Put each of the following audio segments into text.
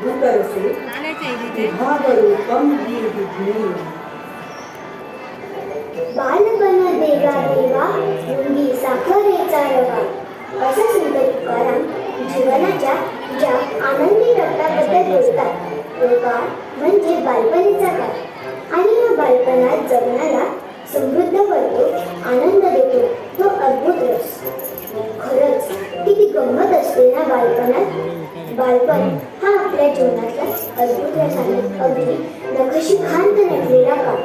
भूतरसे भागरूपम निर्विघ्ने बालपण देगा देवा मुंगी साखरेचा रवा असा संत तुकाराम जीवनाच्या ज्या आनंदी टप्प्याबद्दल बोलतात तो काळ म्हणजे बालपणीचा काळ आणि या बालपणात जगण्याला समृद्ध करतो आनंद देतो तो अद्भुत रस खरंच किती गंमत असते ना बालपणात बालपण हा आपल्या जीवनातला अद्भुत रसाने अगदी नखशी खांत नटलेला काळ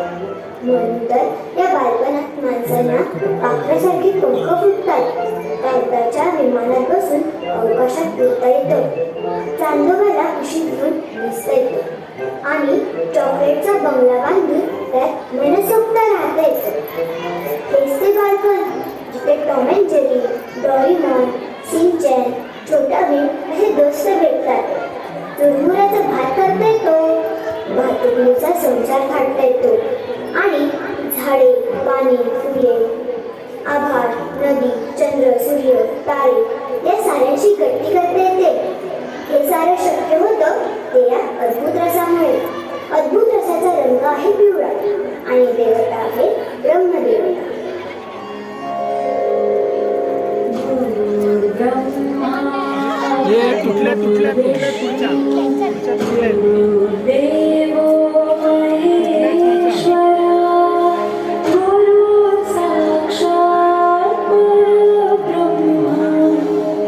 म्हणून तर या बालपणात माणसांना पाखरासारखी पंख फुटतात कागदाच्या विमानात बसून अवकाशात फिरता येतं चांदोबाला उशी घेऊन दिसता येतं आणि चॉकलेटचा बंगला बांधून त्यात मनसोक्त राहता येतं हेच ते बालपण जिथे टॉम अँड जेरी डॉरेमॉन सिंचॅन छोटा भीम असे दोस्त भेटतात चुरमुऱ्याचा भात करता येतो भातुकलीचा संसार थाटता येतो आणि झाडे पाणी फुले आभाळ नदी चंद्र सूर्य तारे या साऱ्यांशी गट्टी करता येते हे सारं शक्य होतं ते या अद्भुत रसामुळे अद्भुत रसाचा रंग आहे पिवळा आणि देवता आहे ब्रह्मदेवता तुटल्या तुटल्या तुटल्या पुढच्या देवो महेश्वरा गुरु साक्षात परब्रह्मा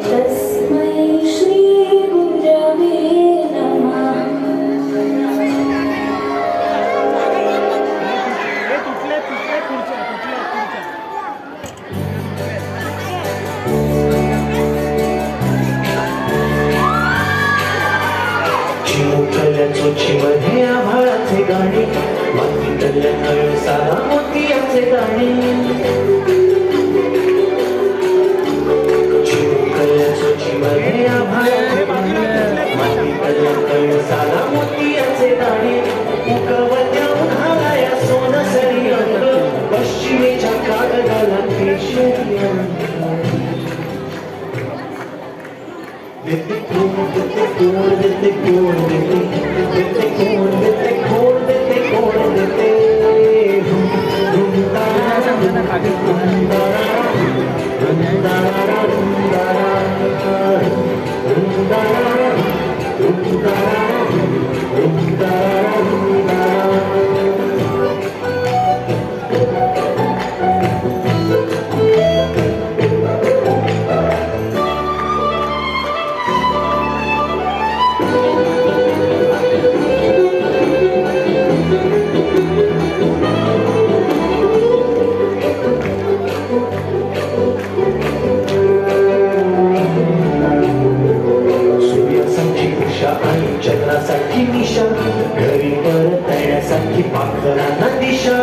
तस्मै श्री गुरवे नमः तुटल्या तुटल्या पुढच्या चिमुकल्या चोचीमध्ये आभाळाचे गाणे मातीतल्या नळसाला मोतियाचे दाणे चिमुकल्या चोचीमध्ये आभाळाचे गाणे मातीतल्या नळसाला मोतियाचे दाणे उगवत्या उन्हाळ्या सोनसरी अंग पश्चिमेच्या कागदाला केशरी अंग देते कोण देते कोण देते कोण देते देते कोण देते कोण देते कोण देते चंद्रासाठी निशा घरी परतण्यासाठी पाखरांना दिशा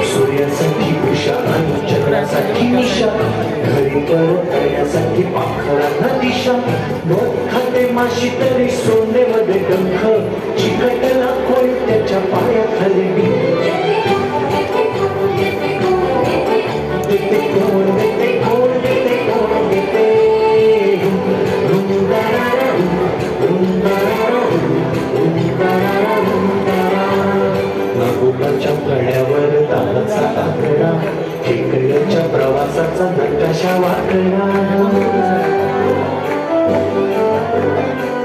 सूर्यासाठी उषा आणि चंद्रासाठी निशा घरी परतण्यासाठी पाखरांना दिशा मध खाते माशी तरी सोंडेमध्ये डंख चिकटला कोण त्याच्या पायाखाली देते कोण देते कोण देते कोण देते नागोबाच्या गळ्यावर दानाचा आकडा टेकडीच्या प्रवासाचा नकाशा वाकडा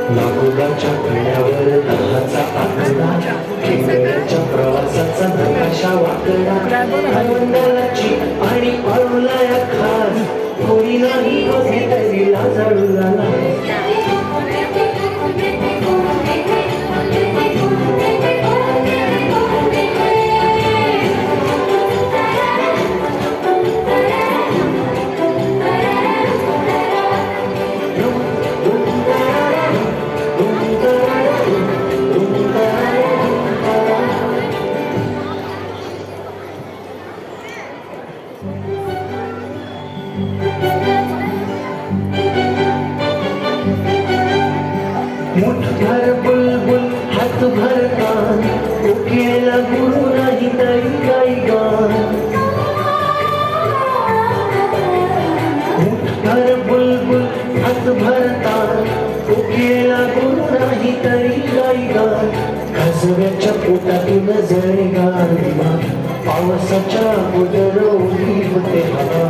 नागोबाच्या गळ्यावर दानाचा आकडा टेकडीच्या प्रवासाचा नकाशा वाकडा मंडळाची आणि अरुलाया खास कोणी नाही बघे तरी लाजाळू झाला मुठभर बुलबुल हात भर कान उकेला गुरु नाही तरी काही गान मुठभर बुलबुल हात हात भरतात कोकिळेला गुण नाही तरी गाई गार काजव्याच्या पोटातून जळे गार पावसाच्या अगोदर ओली होते हवा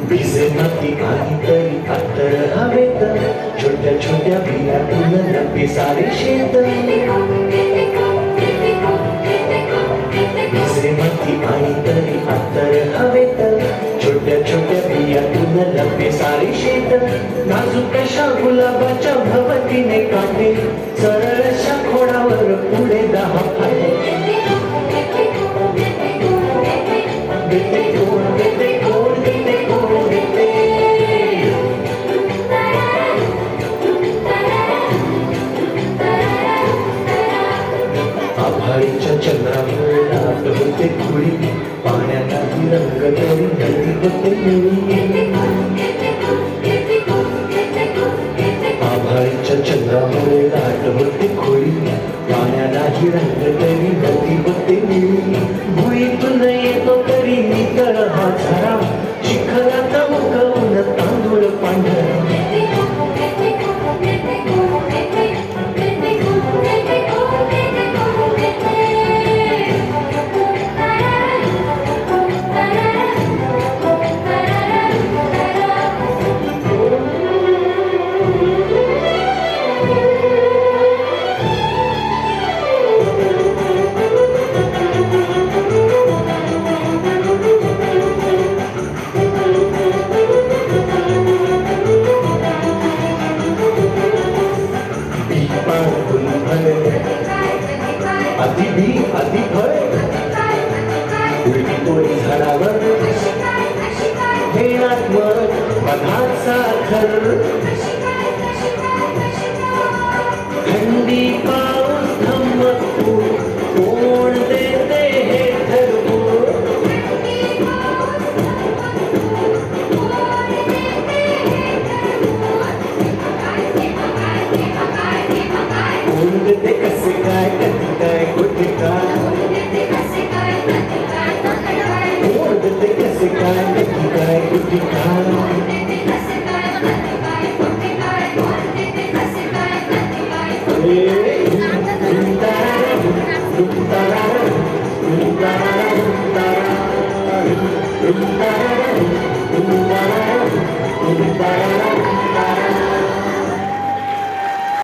भिजे माती काहीतरी पातळ हवेत छोट्या छोट्या बियातून लपे सारे शेत भिजे माती काहीतरी पातळ हवेत छोट्या छोट्या बियातून लपे सारे शेत नाजूक अशा गुलाबाच्या भवतीने काढे सरळशा खोडावर पुढे 10 फाटे देते कोण देते कोण देते कोण देते आभाळीच्या चंद्रामुळे लाट होते खुळी पाण्यालाही रंग तरी नदी होते निळी आभाळीच्या चंद्रामुळे लाट होते खुळी पाण्यालाही रंग तरी नदी होते निळी भुईतून येतो तरी नितळ हा झरा शिखरात उगवून तांदूळ पांढरा आधी बी आधी फळ उलटी तोडी झाडावर हे आत्मर पदात साखर थंडी पाऊस धम्मकू कोण देते हे ठरवून कोण देते कसे काय कधी काय कुठे काय कोण देते कसे काय कधी काय कुठे काय Rum